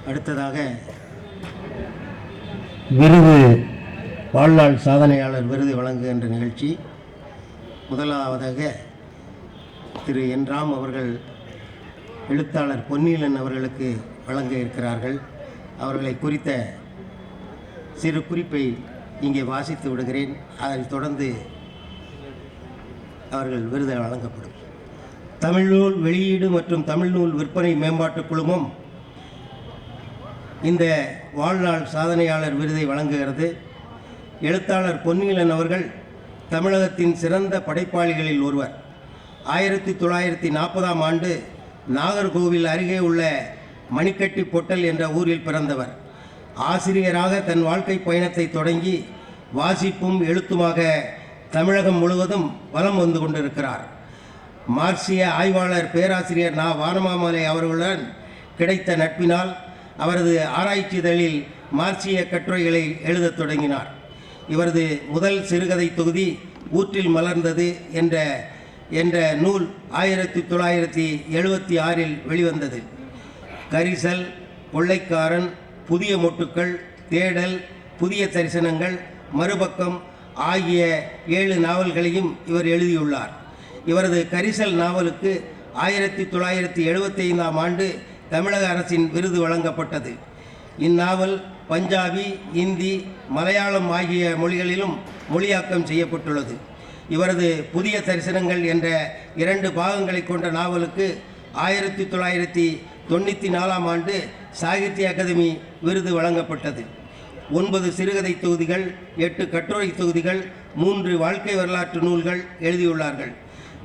அடுத்ததாக விருது வாழ்நாள் சாதனையாளர் விருது வழங்குகின்ற நிகழ்ச்சி. முதலாவதாக திரு என் ராம் அவர்கள் எழுத்தாளர் பொன்னீலன் அவர்களுக்கு வழங்க இருக்கிறார்கள். அவர்களை குறித்த சிறு குறிப்பை இங்கே வாசித்து விடுகிறேன். அதைத் தொடர்ந்து அவர்கள் விருது வழங்கப்படும். தமிழ்நூல் வெளியீடு மற்றும் தமிழ்நூல் விற்பனை மேம்பாட்டுக் குழுமம் இந்த வாழ்நாள் சாதனையாளர் விருதை வழங்குகிறது. எழுத்தாளர் பொன்னீலன் அவர்கள் தமிழகத்தின் சிறந்த படைப்பாளிகளில் ஒருவர். 1940ஆம் ஆண்டு நாகர்கோவில் அருகே உள்ள மணிக்கட்டி பொட்டல் என்ற ஊரில் பிறந்தவர். ஆசிரியராக தன் வாழ்க்கை பயணத்தை தொடங்கி வாசிப்பும் எழுத்துமாக தமிழகம் முழுவதும் வலம் வந்து கொண்டிருக்கிறார். மார்க்சிய ஆய்வாளர் பேராசிரியர் நா. வானமாமலை அவர்களுடன் கிடைத்த நட்பினால் அவரது ஆராய்ச்சி இதழில் மார்க்சிய கட்டுரைகளை எழுதத் தொடங்கினார். இவரது முதல் சிறுகதை தொகுதி ஊற்றில் மலர்ந்தது என்ற நூல் 1976இல் வெளிவந்தது. கரிசல், கொள்ளைக்காரன், புதிய மொட்டுக்கள், தேடல், புதிய தரிசனங்கள், மறுபக்கம் ஆகிய 7 நாவல்களையும் இவர் எழுதியுள்ளார். இவரது கரிசல் நாவலுக்கு 1975ஆம் ஆண்டு தமிழக அரசின் விருது வழங்கப்பட்டது. இந்நாவல் பஞ்சாபி, இந்தி, மலையாளம் ஆகிய மொழிகளிலும் மொழியாக்கம் செய்யப்பட்டுள்ளது. இவரது புதிய தரிசனங்கள் என்ற 2 பாகங்களை கொண்ட நாவலுக்கு 1994ஆம் ஆண்டு சாகித்ய அகாதமி விருது வழங்கப்பட்டது. 9 சிறுகதை தொகுதிகள், 8 கட்டுரை தொகுதிகள், 3 வாழ்க்கை வரலாற்று நூல்கள் எழுதியுள்ளார்கள்.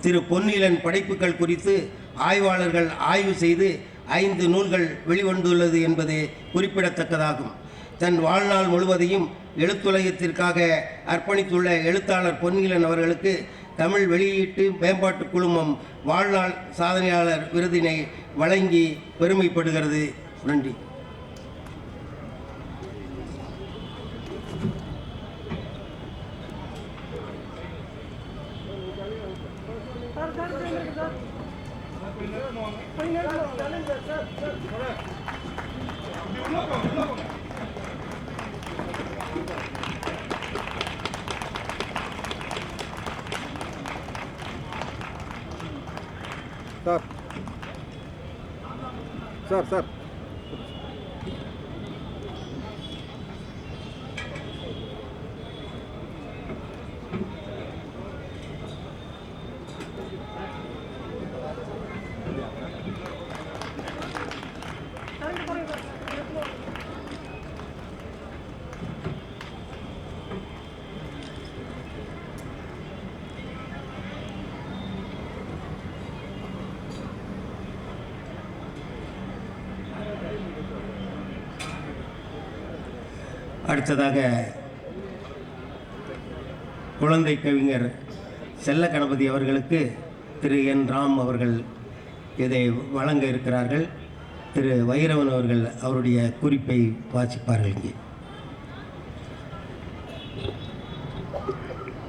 திரு பொன்னீலன் படைப்புகள் குறித்து ஆய்வாளர்கள் ஆய்வு செய்து 5 நூல்கள் வெளிவந்துள்ளது என்பது குறிப்பிடத்தக்கதாகும். தன் வாழ்நாள் முழுவதையும் எழுத்துலகத்திற்காக அர்ப்பணித்துள்ள எழுத்தாளர் பொன்னீலன் அவர்களுக்கு தமிழ் வெளியீட்டு மேம்பாட்டுக் குழுமம் வாழ்நாள் சாதனையாளர் விருதினை வழங்கி பெருமைப்படுகிறது. நன்றி. சார் அடுத்ததாக குழந்தை கவிஞர் செல்ல கணபதி அவர்களுக்கு திரு என் ராம் அவர்கள் இதை வழங்க இருக்கிறார்கள். திரு வைரவன் அவர்கள் அவருடைய குறிப்பை வாசிப்பார்கள். இங்கே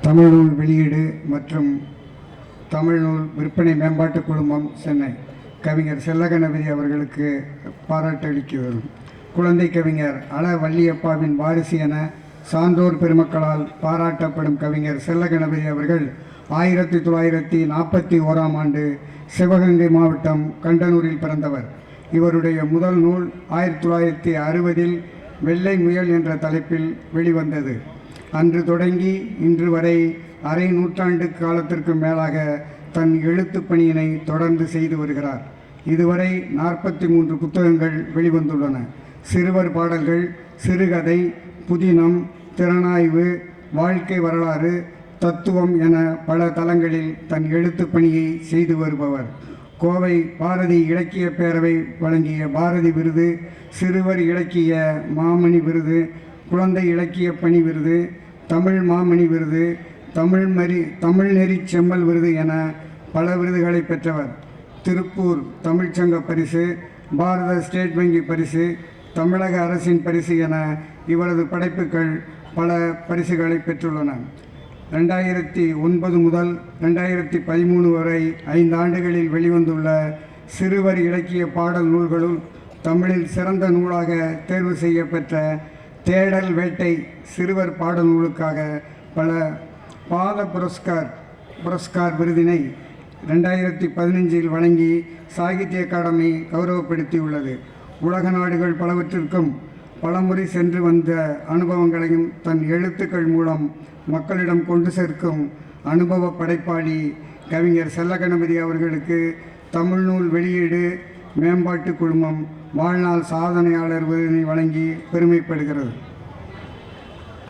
தமிழ்நூல் வெளியீடு மற்றும் தமிழ்நூல் விற்பனை மேம்பாட்டுக் குழுமம் சென்னை கவிஞர் செல்ல கணபதி அவர்களுக்கு பாராட்டளிக்க வரும். குழந்தை கவிஞர் அல வள்ளியப்பாவின் வாரிசு என சான்றோர் பெருமக்களால் பாராட்டப்படும் கவிஞர் செல்ல கணபதி அவர்கள் 1941ஆம் ஆண்டு சிவகங்கை மாவட்டம் கண்டனூரில் பிறந்தவர். இவருடைய முதல் நூல் 1960இல் வெள்ளை முயல் என்ற தலைப்பில் வெளிவந்தது. அன்று தொடங்கி இன்று வரை அரை நூற்றாண்டு காலத்திற்கு மேலாக தன் எழுத்து பணியினை தொடர்ந்து செய்து வருகிறார். இதுவரை 43 புத்தகங்கள் வெளிவந்துள்ளன. சிறுவர் பாடல்கள், சிறுகதை, புதினம், திறனாய்வு, வாழ்க்கை வரலாறு, தத்துவம் என பல தளங்களில் தன் எழுத்து பணியை செய்து வருபவர். கோவை பாரதி இலக்கிய பேரவை வழங்கிய பாரதி விருது, சிறுவர் இலக்கிய மாமணி விருது, குழந்தை இலக்கிய பணி விருது, தமிழ் மாமணி விருது, தமிழ்நெறி செம்மல் விருது என பல விருதுகளை பெற்றவர். திருப்பூர் தமிழ்ச்சங்க பரிசு, பாரத ஸ்டேட் வங்கி பரிசு, தமிழக அரசின் பரிசு என இவரது படைப்புகள் பல பரிசுகளை பெற்றுள்ளன. 2009 முதல் 2013 வரை 5 ஆண்டுகளில் வெளிவந்துள்ள சிறுவர் இலக்கிய பாடல் நூல்களுள் தமிழில் சிறந்த நூலாக தேர்வு செய்யப்பெற்ற தேடல் வேட்டை சிறுவர் பாடல் நூலுக்காக பல பால புரஸ்கார் விருதினை 2015 வழங்கி சாகித்ய அகாடமி கௌரவப்படுத்தியுள்ளது. உலக நாடுகள் பலவற்றிற்கும் பலமுறை சென்று வந்த அனுபவங்களையும் தன் எழுத்துக்கள் மூலம் மக்களிடம் கொண்டு சேர்க்கும் அனுபவ படைப்பாளி கவிஞர் செல்லகணபதி அவர்களுக்கு தமிழ்நூல் வெளியீடு மேம்பாட்டு குழுமம் வாழ்நாள் சாதனையாளர் விருதினை வழங்கி பெருமைப்படுகிறது.